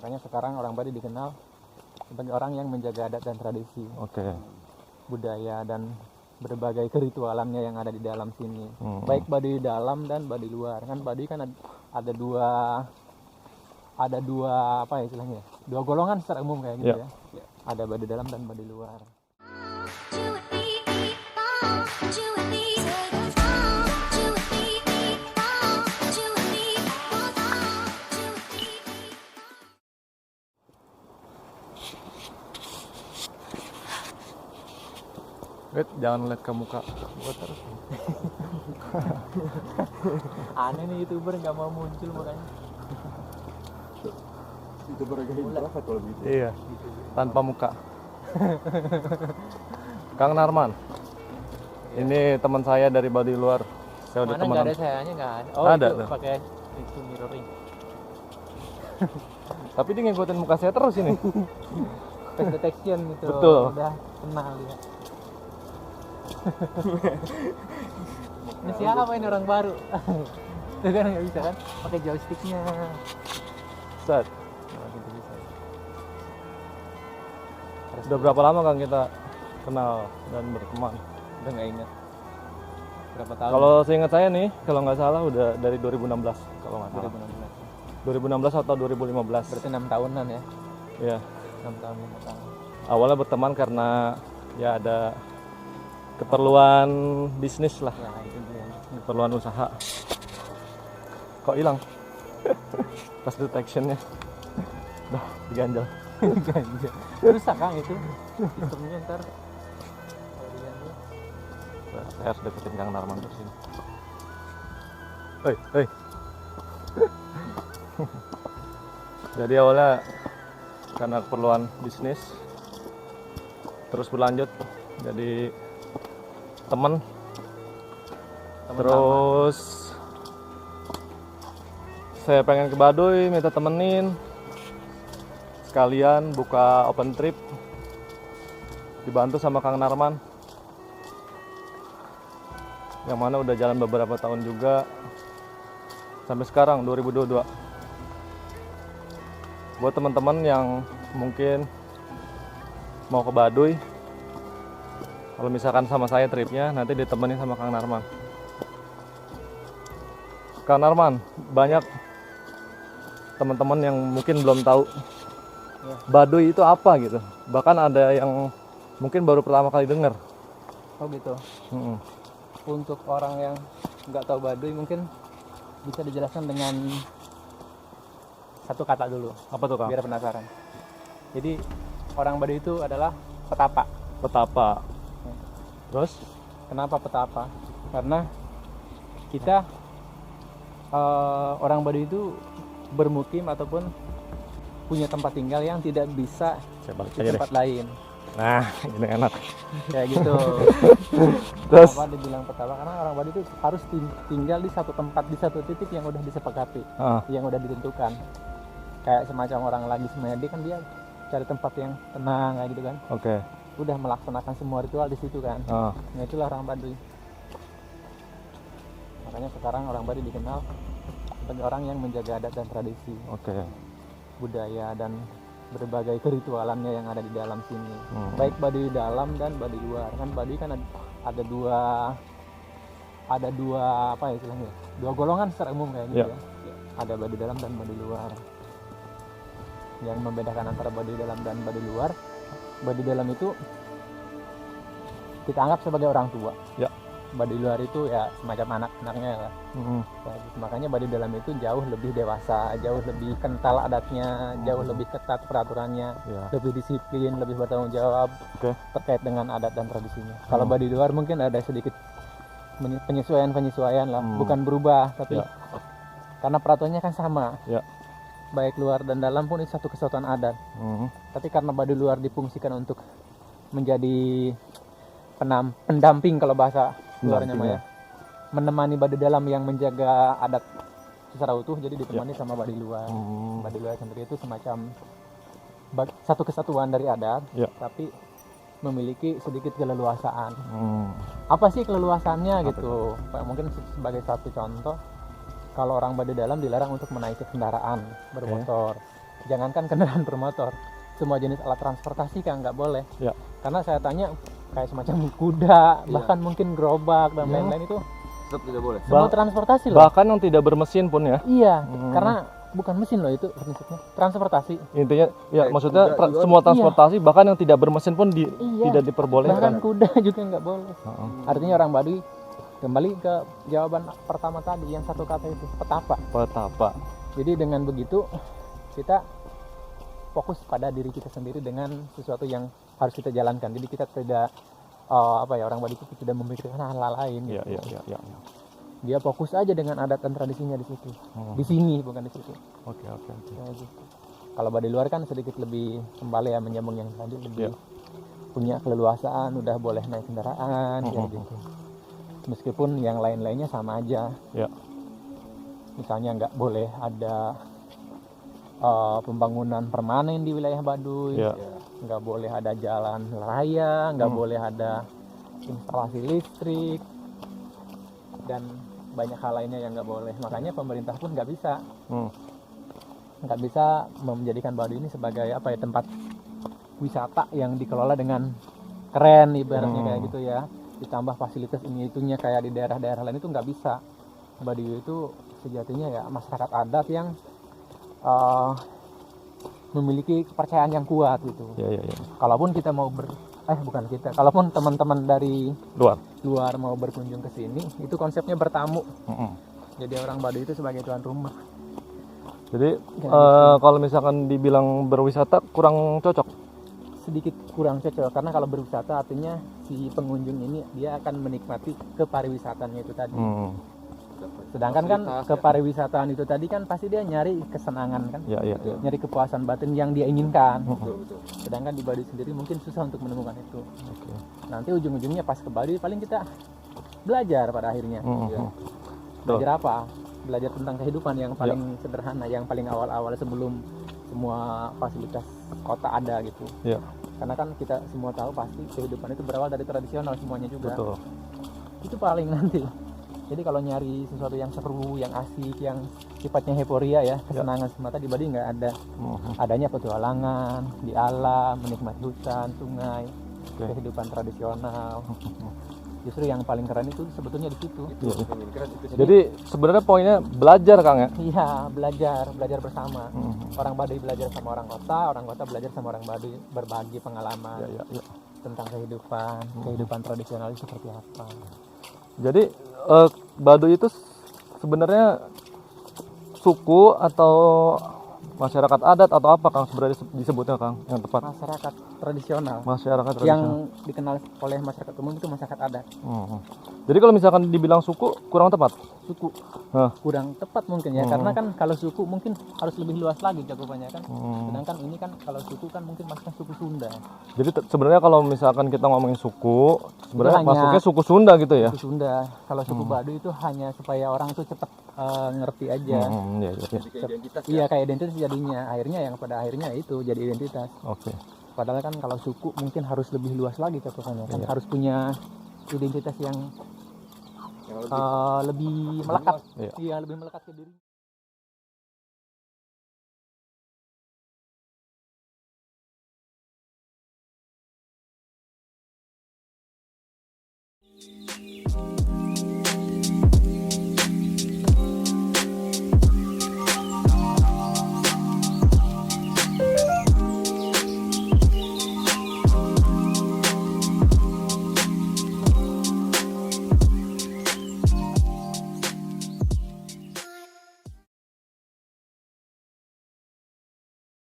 Makanya sekarang orang Baduy dikenal sebagai orang yang menjaga adat dan tradisi, budaya dan berbagai keritualannya yang ada di dalam sini. Baik Baduy dalam dan Baduy luar. Kan Baduy kan ada dua apa ya istilahnya? Dua golongan secara umum kayak gitu ya. Ada Baduy dalam dan Baduy luar. Jangan lihat ke muka gua terus. Aneh nih YouTuber nggak mau muncul makanya. YouTuber kayak introvert kalau gitu. Iya, tanpa muka. Kang Narman, ini teman saya dari Baduy luar. Saya udah Mana temenan. nggak ada sayanya nggak ada. Oh Ada itu tuh. pakai itu mirroring. Tapi dia ngikutin muka saya terus ini. Face detection gitu. Betul. Udah kenal dia. Ini siapa ini orang baru? Itu kan nggak bisa kan? Pakai joysticknya. Set. Nah, gitu bisa. Udah berapa lama Kang kita kenal dan berteman? Udah nggak ingat. Berapa tahun? Kalau seingat saya nih, kalau nggak salah udah dari 2016 kalau nggak salah. 2016. 2016 atau 2015. Berarti 6 tahunan ya? Iya. 6 tahun, 5 tahun. Awalnya berteman karena ya ada keperluan bisnis lah, Nah itu dia. keperluan usaha. Kok hilang? Pas detectionnya. Dah, diganjal. Rusak kan itu sistemnya ntar. Saya harus deketin Kang Narman terus ini. Hei. Jadi awalnya karena keperluan bisnis, terus berlanjut jadi teman. Terus saya pengen ke Baduy, minta temenin, sekalian buka open trip, dibantu sama Kang Narman, yang mana udah jalan beberapa tahun juga sampai sekarang 2022. Buat teman-teman yang mungkin mau ke Baduy, kalau misalkan sama saya tripnya, nanti ditemenin sama Kang Narman. Kang Narman, banyak teman-teman yang mungkin belum tahu Baduy itu apa gitu. Bahkan ada yang mungkin baru pertama kali dengar. Oh gitu. Untuk orang yang nggak tahu Baduy mungkin bisa dijelaskan dengan satu kata dulu. Apa tuh Kang? Biar penasaran. Jadi orang Baduy itu adalah petapa. Petapa. Terus? Kenapa petapa? Karena kita orang Baduy itu bermukim ataupun punya tempat tinggal yang tidak bisa Saya balik di aja deh. tempat lain. Nah, ini enak. Kayak gitu. Terus? Kenapa dibilang petapa? Karena orang Baduy itu harus tinggal di satu tempat, di satu titik yang udah disepakati, yang udah ditentukan. Kayak semacam orang lagi semedi kan dia cari tempat yang tenang kayak gitu kan. Oke. Udah melaksanakan semua ritual di situ kan. Nah itulah orang Baduy. Makanya sekarang orang Baduy dikenal sebagai orang yang menjaga adat dan tradisi, budaya dan berbagai keritualannya yang ada di dalam sini. Baik Baduy dalam dan Baduy luar. Kan Baduy kan ada dua apa ya istilahnya? Dua golongan secara umum kayak gitu ya. Ada Baduy dalam dan Baduy luar. Yang membedakan antara Baduy dalam dan Baduy luar, Baduy dalam itu kita anggap sebagai orang tua. Baduy luar itu ya semacam anak-anaknya lah. Makanya Baduy dalam itu jauh lebih dewasa, jauh lebih kental adatnya, jauh lebih ketat peraturannya, lebih disiplin, lebih bertanggung jawab terkait dengan adat dan tradisinya. Kalau Baduy luar mungkin ada sedikit penyesuaian lah, bukan berubah, tapi karena peraturannya kan sama. Baik luar dan dalam pun itu satu kesatuan adat. Tapi karena Baduy luar difungsikan untuk menjadi pendamping kalau bahasa luarnya mah ya, menemani Baduy dalam yang menjaga adat secara utuh, jadi ditemani sama Baduy luar. Baduy luar sendiri itu semacam satu kesatuan dari adat, tapi memiliki sedikit keleluasaan. Apa sih keleluasannya gitu? Mungkin sebagai satu contoh, kalau orang Baduy dalam dilarang untuk menaiki kendaraan bermotor, jangankan kendaraan bermotor, semua jenis alat transportasi kan nggak boleh. Ya. Karena saya tanya kayak semacam kuda, bahkan mungkin gerobak dan lain-lain itu Tetap tidak boleh. semua transportasi loh. Bahkan yang tidak bermesin pun ya. Iya, karena bukan mesin loh itu prinsipnya, transportasi. Intinya ya maksudnya kuda juga. semua transportasi bahkan yang tidak bermesin pun Iya. tidak Bahkan diperbolehkan. kuda juga nggak boleh. Heeh. Artinya orang Baduy, kembali ke jawaban pertama tadi yang satu kata itu, petapa. Petapa. Jadi dengan begitu kita fokus pada diri kita sendiri dengan sesuatu yang harus kita jalankan. Jadi kita tidak orang Baduy itu tidak memikirkan hal-hal lain. Iya, gitu. iya, iya, iya. Dia fokus aja dengan adat dan tradisinya di situ. Oh. Di sini bukan di situ. Oke. Kayak gitu. Kalau Baduy luar kan sedikit lebih kembali ya menyambung yang tadi, lebih punya keleluasaan, udah boleh naik kendaraan kayak gitu. Meskipun yang lain-lainnya sama aja. Ya. Misalnya nggak boleh ada pembangunan permanen di wilayah Baduy, Ya. nggak boleh ada jalan raya, nggak boleh ada instalasi listrik, dan banyak hal lainnya yang nggak boleh. Makanya pemerintah pun nggak bisa menjadikan Baduy ini sebagai tempat wisata yang dikelola dengan keren ibaratnya kayak gitu ya, ditambah fasilitas ini itunya kayak di daerah-daerah lain itu nggak bisa. Baduy itu sejatinya ya masyarakat adat yang memiliki kepercayaan yang kuat gitu. Ya. Kalaupun kita mau kalaupun teman-teman dari luar mau berkunjung ke sini, itu konsepnya bertamu. Jadi orang Baduy itu sebagai tuan rumah. Jadi kalau misalkan dibilang berwisata kurang cocok. Sedikit kurang cocok karena kalau berwisata artinya si pengunjung ini dia akan menikmati kepariwisataannya itu tadi. Sedangkan kan kepariwisataan itu tadi kan pasti dia nyari kesenangan kan, Ya. nyari kepuasan batin yang dia inginkan. Sedangkan di Baduy sendiri mungkin susah untuk menemukan itu. Nanti ujung-ujungnya pas ke Baduy paling kita belajar pada akhirnya. Belajar apa? Belajar tentang kehidupan yang paling sederhana, yang paling awal-awal sebelum semua fasilitas kota ada gitu. Ya. Karena kan kita semua tahu pasti kehidupan itu berawal dari tradisional semuanya juga. Betul. Itu paling nanti. Jadi kalau nyari sesuatu yang seru, yang asik, yang sifatnya euforia ya, kesenangan semata di Baduy nggak ada. Adanya petualangan di alam, menikmati hutan, sungai, kehidupan tradisional. Justru yang paling keren itu sebetulnya di situ. Jadi sebenarnya poinnya belajar, Kang ya? Iya, belajar bersama. Orang Baduy belajar sama orang kota belajar sama orang Baduy, berbagi pengalaman tentang kehidupan tradisional itu seperti apa. Jadi Baduy itu sebenarnya suku atau masyarakat adat atau apa Kang sebenarnya disebutnya Kang yang tepat? Masyarakat tradisional. Masyarakat tradisional. Yang dikenal oleh masyarakat umum itu masyarakat adat. Jadi kalau misalkan dibilang suku kurang tepat? Suku kurang tepat mungkin ya, karena kan kalau suku mungkin harus lebih luas lagi cakupannya kan. Sedangkan ini kan kalau suku kan mungkin maksudnya suku Sunda. Jadi sebenarnya kalau misalkan kita ngomongin suku, sebenarnya masuknya suku Sunda gitu ya? Suku Sunda. Kalau suku Baduy itu hanya supaya orang itu cepat ngerti aja. Iya, kayak identitas jadinya. Akhirnya yang pada akhirnya itu jadi identitas. Padahal kan kalau suku mungkin harus lebih luas lagi cakupannya kan, harus punya identitas yang lebih melekat. Iya, lebih melekat ke diri.